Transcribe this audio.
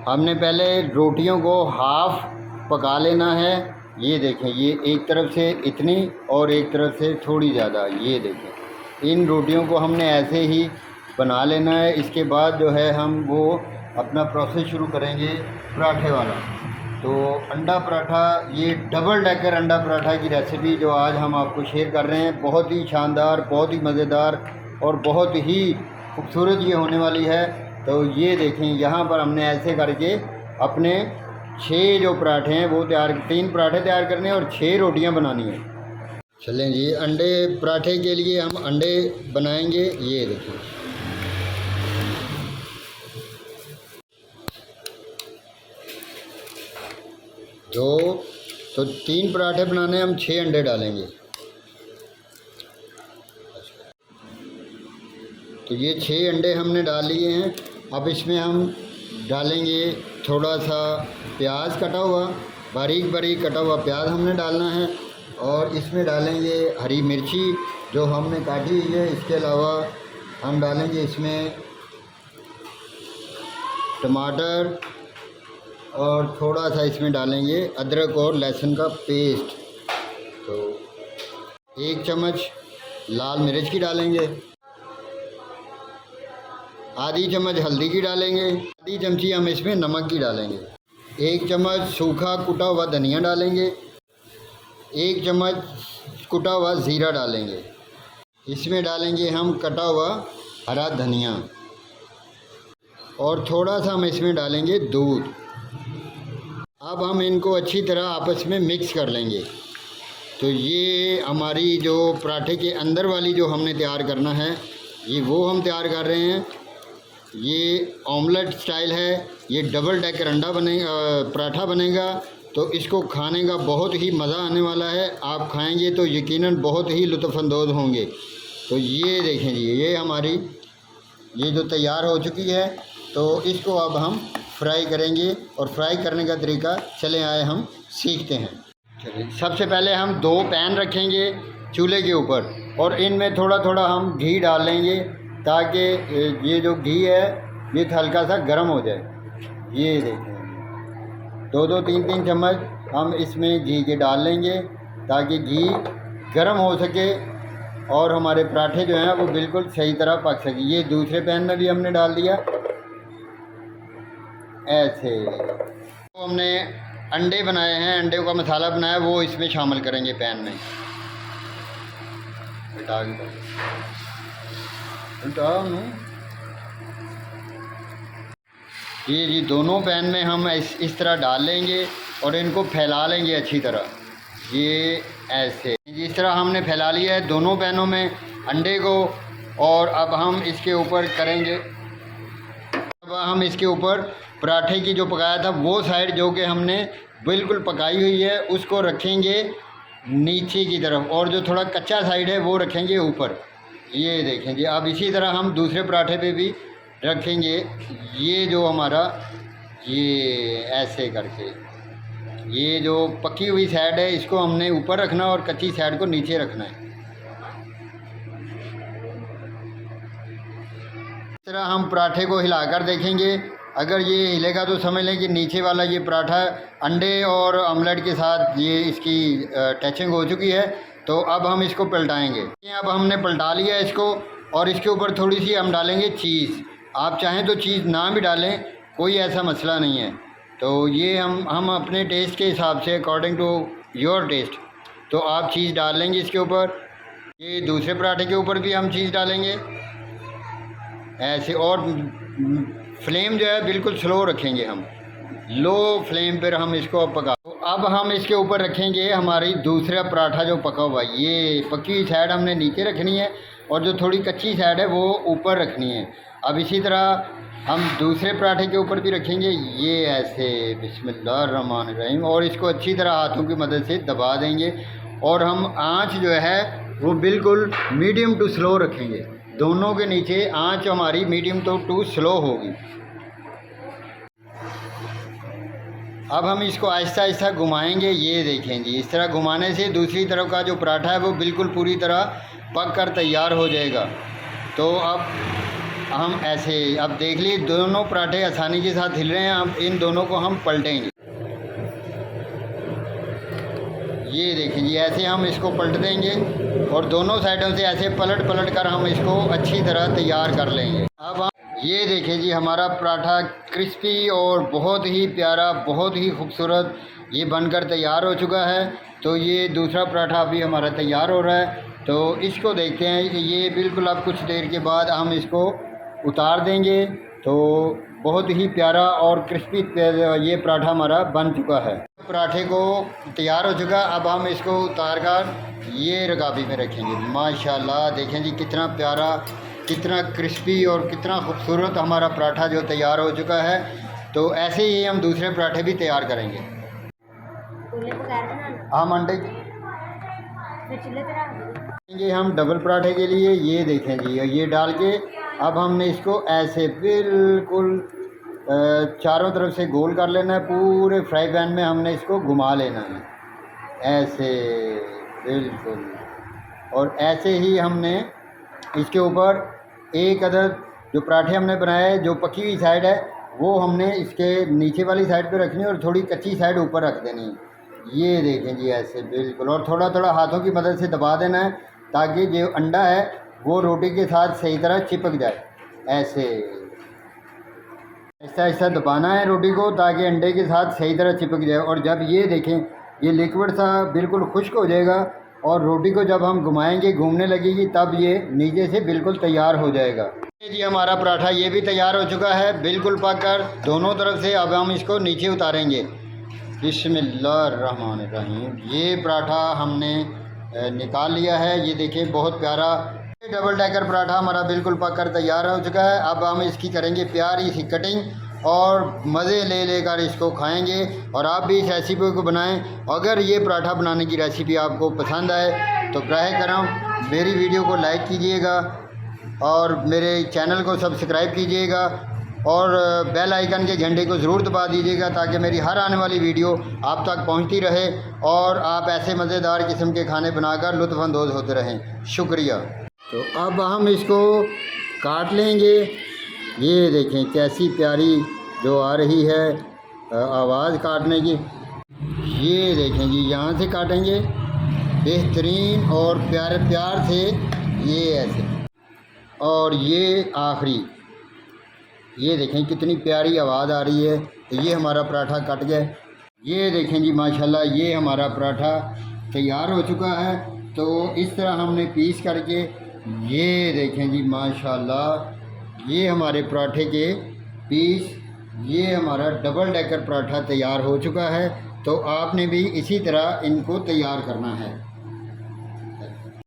हमने पहले रोटियों को हाफ़ पका लेना है। ये देखें, ये एक तरफ से इतनी और एक तरफ से थोड़ी ज़्यादा। ये देखें, इन रोटियों को हमने ऐसे ही बना लेना है। इसके बाद जो है हम वो अपना प्रोसेस शुरू करेंगे पराठे वाला। तो अंडा पराठा, ये डबल डेकर अंडा पराठा की रेसिपी जो आज हम आपको शेयर कर रहे हैं, बहुत ही शानदार, बहुत ही मज़ेदार और बहुत ही खूबसूरत ये होने वाली है। तो ये देखें, यहाँ पर हमने ऐसे करके अपने 6 जो पराठे हैं वो 3 पराठे तैयार करने हैं और 6 रोटियाँ बनानी है। चलें जी, अंडे पराठे के लिए हम अंडे बनाएंगे। ये देखिए, तो 3 पराठे बनाने हम 6 अंडे डालेंगे। तो ये 6 अंडे हमने डाल लिए हैं। अब इसमें हम डालेंगे थोड़ा सा प्याज कटा हुआ, बारीक बारीक कटा हुआ प्याज हमने डालना है। और इसमें डालेंगे हरी मिर्ची जो हमने काटी हुई है। इसके अलावा हम डालेंगे इसमें टमाटर और थोड़ा सा इसमें डालेंगे अदरक और लहसुन का पेस्ट। तो 1 चम्मच लाल मिर्च की डालेंगे, आधी चम्मच हल्दी की डालेंगे, आधी चमची हम इसमें नमक की डालेंगे, 1 चम्मच सूखा कुटा हुआ धनिया डालेंगे, 1 चम्मच कुटा हुआ ज़ीरा डालेंगे। इसमें डालेंगे हम कटा हुआ हरा धनिया और थोड़ा सा हम इसमें डालेंगे दूध। अब हम इनको अच्छी तरह आपस में मिक्स कर लेंगे। तो ये हमारी जो पराठे के अंदर वाली जो हमने तैयार करना है, ये वो हम तैयार कर रहे हैं। ये ऑमलेट स्टाइल है, ये डबल डेकर अंडा बनेगा, पराठा बनेगा। तो इसको खाने का बहुत ही मज़ा आने वाला है। आप खाएंगे तो यकीनन बहुत ही लुत्फ़अंदोज़ होंगे। तो ये देखें जी, ये हमारी ये जो तैयार हो चुकी है। तो इसको अब हम फ्राई करेंगे और फ्राई करने का तरीका चले आए हम सीखते हैं। चलिए, सबसे पहले हम 2 पैन रखेंगे चूल्हे के ऊपर और इनमें थोड़ा थोड़ा हम घी डाल लेंगे ताकि ये जो घी है ये हल्का सा गर्म हो जाए। ये देखें, 2-2, 3-3 चम्मच हम इसमें घी के डाल लेंगे ताकि घी गर्म हो सके और हमारे पराठे जो हैं वो बिल्कुल सही तरह पक सके। ये दूसरे पैन में भी हमने डाल दिया ऐसे। तो हमने अंडे बनाए हैं, अंडे का मसाला बनाया, वो इसमें शामिल करेंगे पैन में। ये जी दोनों पैन में हम इस तरह डाल लेंगे और इनको फैला लेंगे अच्छी तरह। ये ऐसे इस तरह हमने फैला लिया है दोनों पैनों में अंडे को। और अब हम इसके ऊपर करेंगे, अब हम इसके ऊपर पराठे की जो पकाया था वो साइड जो कि हमने बिल्कुल पकाई हुई है उसको रखेंगे नीचे की तरफ और जो थोड़ा कच्चा साइड है वो रखेंगे ऊपर। ये देखें जी, अब इसी तरह हम दूसरे पराठे पे भी रखेंगे। ये जो हमारा ये ऐसे करके ये जो पकी हुई साइड है इसको हमने ऊपर रखना और कच्ची साइड को नीचे रखना है। इस तरह हम पराठे को हिलाकर देखेंगे। अगर ये हिलेगा तो समझ लें कि नीचे वाला ये पराठा अंडे और ऑमलेट के साथ ये इसकी टचिंग हो चुकी है। तो अब हम इसको पलटाएंगे। अब हमने पलटा लिया इसको और इसके ऊपर थोड़ी सी हम डालेंगे चीज़। आप चाहें तो चीज़ ना भी डालें, कोई ऐसा मसला नहीं है। तो ये हम अपने टेस्ट के हिसाब से, अकॉर्डिंग टू योर टेस्ट, तो आप चीज़ डाल लेंगे इसके ऊपर। ये दूसरे पराठे के ऊपर भी हम चीज़ डालेंगे ऐसे। और फ्लेम जो है बिल्कुल स्लो रखेंगे, हम लो फ्लेम पर हम इसको पका। तो अब हम इसके ऊपर रखेंगे हमारी दूसरा पराठा जो पका हुआ है। ये पकी हुई साइड हमने नीचे रखनी है और जो थोड़ी कच्ची साइड है वो ऊपर रखनी है। अब इसी तरह हम दूसरे पराठे के ऊपर भी रखेंगे ये ऐसे, बिस्मिल्लाहिर्रहमानिर्रहीम। और इसको अच्छी तरह हाथों की मदद से दबा देंगे और हम आँच जो है वो बिल्कुल मीडियम टू स्लो रखेंगे। दोनों के नीचे आँच हमारी मीडियम टू स्लो होगी। अब हम इसको आहिस्ता आहिस्ता घुमाएंगे। ये देखें जी, इस तरह घुमाने से दूसरी तरफ का जो पराठा है वो बिल्कुल पूरी तरह पक कर तैयार हो जाएगा। तो अब हम ऐसे अब देख लीजिए दोनों पराठे आसानी के साथ हिल रहे हैं। अब इन दोनों को हम पलटेंगे। ये देखें जी, ऐसे हम इसको पलट देंगे और दोनों साइडों से ऐसे पलट पलट कर हम इसको अच्छी तरह तैयार कर लेंगे। अब हम ये देखें जी, हमारा पराठा क्रिस्पी और बहुत ही प्यारा, बहुत ही खूबसूरत ये बनकर तैयार हो चुका है। तो ये दूसरा पराठा अभी हमारा तैयार हो रहा है, तो इसको देखते हैं कि ये बिल्कुल अब कुछ देर के बाद हम इसको उतार देंगे। तो बहुत ही प्यारा और क्रिस्पी ये पराठा हमारा बन चुका है। पराठे को तैयार हो चुका, अब हम इसको उतार कर ये रकाबी में रखेंगे। माशाल्लाह देखें जी, कितना प्यारा, कितना क्रिस्पी और कितना खूबसूरत हमारा पराठा जो तैयार हो चुका है। तो ऐसे ही हम दूसरे पराठे भी तैयार करेंगे। हम अंडे ये हम डबल पराठे के लिए ये देखें जी, ये डाल के अब हमने इसको ऐसे बिल्कुल चारों तरफ से गोल कर लेना है। पूरे फ्राई पैन में हमने इसको घुमा लेना है ऐसे बिल्कुल। और ऐसे ही हमने इसके ऊपर एक अदद जो पराठे हमने बनाए, जो पकी हुई साइड है वो हमने इसके नीचे वाली साइड पे रखनी है और थोड़ी कच्ची साइड ऊपर रख देनी है। ये देखें जी ऐसे बिल्कुल, और थोड़ा थोड़ा हाथों की मदद से दबा देना है ताकि जो अंडा है वो रोटी के साथ सही तरह चिपक जाए। ऐसे ऐसा ऐसा दबाना है रोटी को ताकि अंडे के साथ सही तरह चिपक जाए। और जब ये देखें ये लिक्विड सा बिल्कुल खुश्क हो जाएगा और रोटी को जब हम घुमाएंगे, घूमने लगेगी, तब ये नीचे से बिल्कुल तैयार हो जाएगा। जी हमारा पराठा ये भी तैयार हो चुका है बिल्कुल पककर दोनों तरफ से। अब हम इसको नीचे उतारेंगे। बिस्मिल्लाहिर्रहमानिर्रहीम। ये पराठा हमने निकाल लिया है। ये देखिए बहुत प्यारा डबल डेकर पराठा हमारा बिल्कुल पककर तैयार हो चुका है। अब हम इसकी करेंगे प्यारी सी कटिंग और मज़े ले लेकर इसको खाएंगे। और आप भी इस रेसिपी को बनाएं। अगर ये पराठा बनाने की रेसिपी आपको पसंद आए तो बराए करम मेरी वीडियो को लाइक कीजिएगा और मेरे चैनल को सब्सक्राइब कीजिएगा और बेल आइकन के घंटे को ज़रूर दबा दीजिएगा ताकि मेरी हर आने वाली वीडियो आप तक पहुंचती रहे और आप ऐसे मज़ेदार किस्म के खाने बनाकर लुत्फ़अंदोज़ होते रहें। शुक्रिया। तो अब हम इसको काट लेंगे। ये देखें कैसी प्यारी जो आ रही है आवाज़ काटने की। ये देखें जी, यहाँ से काटेंगे बेहतरीन और प्यार प्यार से ये ऐसे। और ये आखिरी ये देखें कितनी प्यारी आवाज़ आ रही है। तो ये हमारा पराठा कट गया। ये देखें जी माशाल्लाह, ये हमारा पराठा तैयार हो चुका है। तो इस तरह हमने पीस करके ये देखें जी माशाल्लाह, ये हमारे पराठे के पीस, ये हमारा डबल डेकर पराठा तैयार हो चुका है। तो आपने भी इसी तरह इनको तैयार करना है।